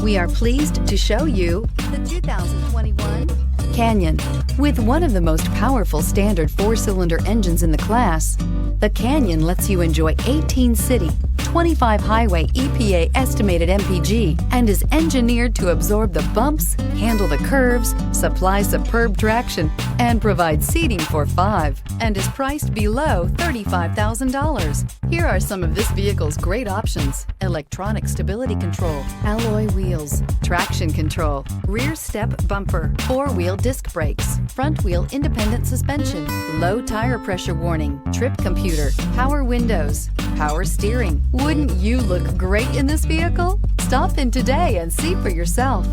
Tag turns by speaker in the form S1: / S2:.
S1: We are pleased to show you the 2021 Canyon. With one of the most powerful standard 4-cylinder engines in the class, the Canyon lets you enjoy 18 city, 25 highway EPA estimated MPG, and is engineered to absorb the bumps, handle the curves, supply superb traction, and provide seating for 5, and is priced below $35,000. Here are some of this vehicle's great options: electronic stability control, alloy wheels, traction control, rear step bumper, 4-wheel disc brakes, front wheel independent suspension, low tire pressure warning, trip computer, power windows, power steering. Wouldn't you look great in this vehicle? Stop in today and see for yourself.